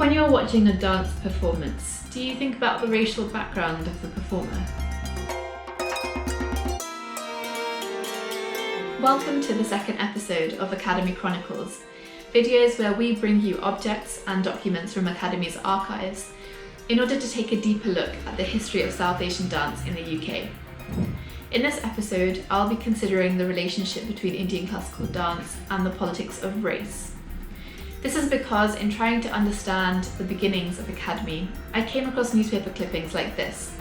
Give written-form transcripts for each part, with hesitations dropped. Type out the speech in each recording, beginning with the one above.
When you're watching a dance performance, do you think about the racial background of the performer? Welcome to the second episode of Akademi Chronicles, videos where we bring you objects and documents from Akademi's archives in order to take a deeper look at the history of South Asian dance in the UK. In this episode, I'll be considering the relationship between Indian classical dance and the politics of race. This is because in trying to understand the beginnings of Akademi, I came across newspaper clippings like this,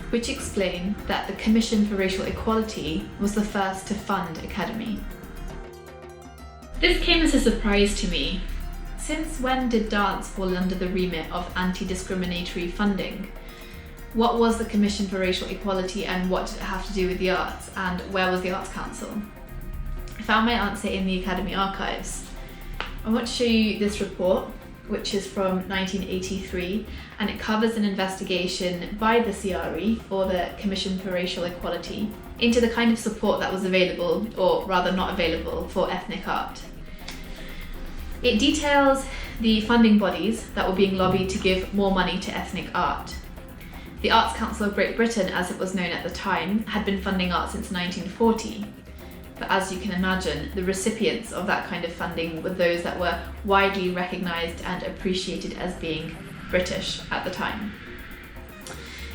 which explain that the Commission for Racial Equality was the first to fund Akademi. This came as a surprise to me. Since when did dance fall under the remit of anti-discriminatory funding? What was the Commission for Racial Equality and what did it have to do with the arts, and where was the Arts Council? I found my answer in the Akademi archives. I want to show you this report, which is from 1983, and it covers an investigation by the CRE, or the Commission for Racial Equality, into the kind of support that was available, or rather not available, for ethnic art. It details the funding bodies that were being lobbied to give more money to ethnic art. The Arts Council of Great Britain, as it was known at the time, had been funding art since 1940. But as you can imagine, the recipients of that kind of funding were those that were widely recognised and appreciated as being British at the time.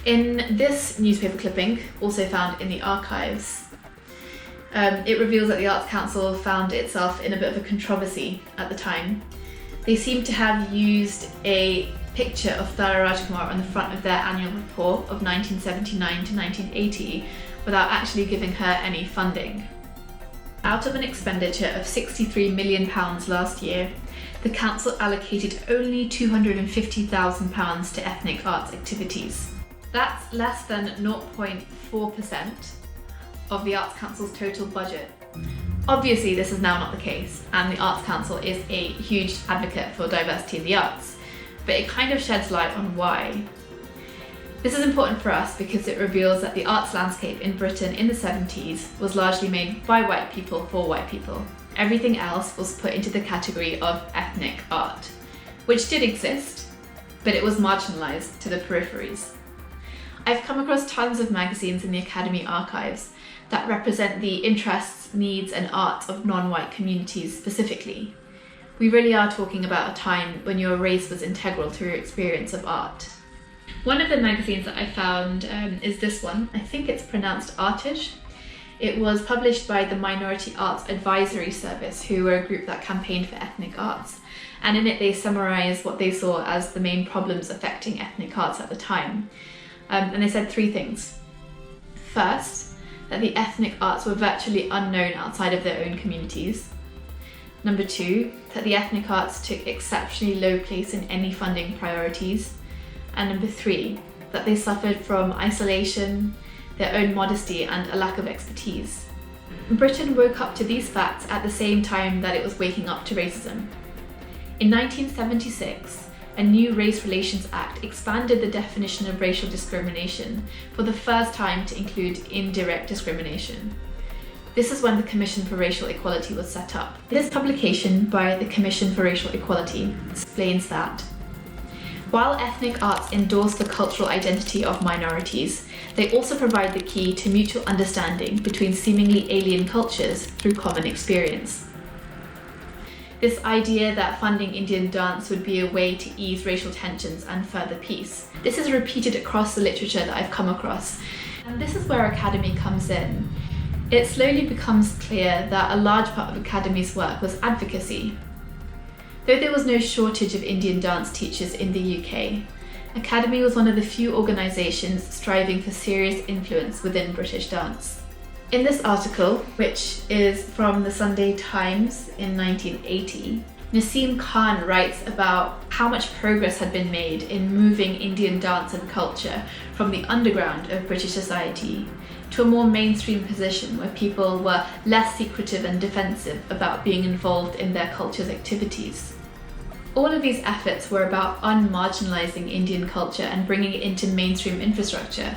In this newspaper clipping, also found in the archives, it reveals that the Arts Council found itself in a bit of a controversy at the time. They seem to have used a picture of Thara Rajkumar on the front of their annual report of 1979 to 1980 without actually giving her any funding. Out of an expenditure of £63 million last year, the council allocated only £250,000 to ethnic arts activities. That's less than 0.4% of the Arts Council's total budget. Obviously, this is now not the case, and the Arts Council is a huge advocate for diversity in the arts, but it kind of sheds light on why. This is important for us because it reveals that the arts landscape in Britain in the 70s was largely made by white people for white people. Everything else was put into the category of ethnic art, which did exist, but it was marginalised to the peripheries. I've come across tons of magazines in the Akademi archives that represent the interests, needs and art of non-white communities specifically. We really are talking about a time when your race was integral to your experience of art. One of the magazines that I found is this one. I think it's pronounced Artish. It was published by the Minority Arts Advisory Service, who were a group that campaigned for ethnic arts. And in it they summarise what they saw as the main problems affecting ethnic arts at the time. And they said three things. First, that the ethnic arts were virtually unknown outside of their own communities. Number two, that the ethnic arts took exceptionally low place in any funding priorities. And number three, that they suffered from isolation, their own modesty and a lack of expertise. Britain woke up to these facts at the same time that it was waking up to racism. In 1976, a new Race Relations Act expanded the definition of racial discrimination for the first time to include indirect discrimination. This is when the Commission for Racial Equality was set up. This publication by the Commission for Racial Equality explains that while ethnic arts endorse the cultural identity of minorities, they also provide the key to mutual understanding between seemingly alien cultures through common experience. This idea that funding Indian dance would be a way to ease racial tensions and further peace. This is repeated across the literature that I've come across, and this is where Akademi comes in. It slowly becomes clear that a large part of Akademi's work was advocacy. Though there was no shortage of Indian dance teachers in the UK, Akademi was one of the few organisations striving for serious influence within British dance. In this article, which is from the Sunday Times in 1980, Naseem Khan writes about how much progress had been made in moving Indian dance and culture from the underground of British society to a more mainstream position where people were less secretive and defensive about being involved in their culture's activities. All of these efforts were about unmarginalising Indian culture and bringing it into mainstream infrastructure.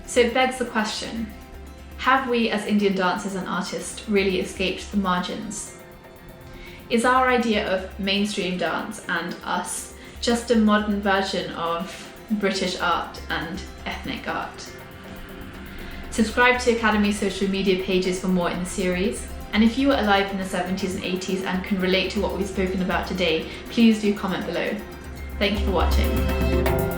So it begs the question, have we as Indian dancers and artists really escaped the margins? Is our idea of mainstream dance and us just a modern version of British art and ethnic art. Subscribe to Akademi's social media pages for more in the series. And if you were alive in the 70s and 80s and can relate to what we've spoken about today, please do comment below. Thank you for watching.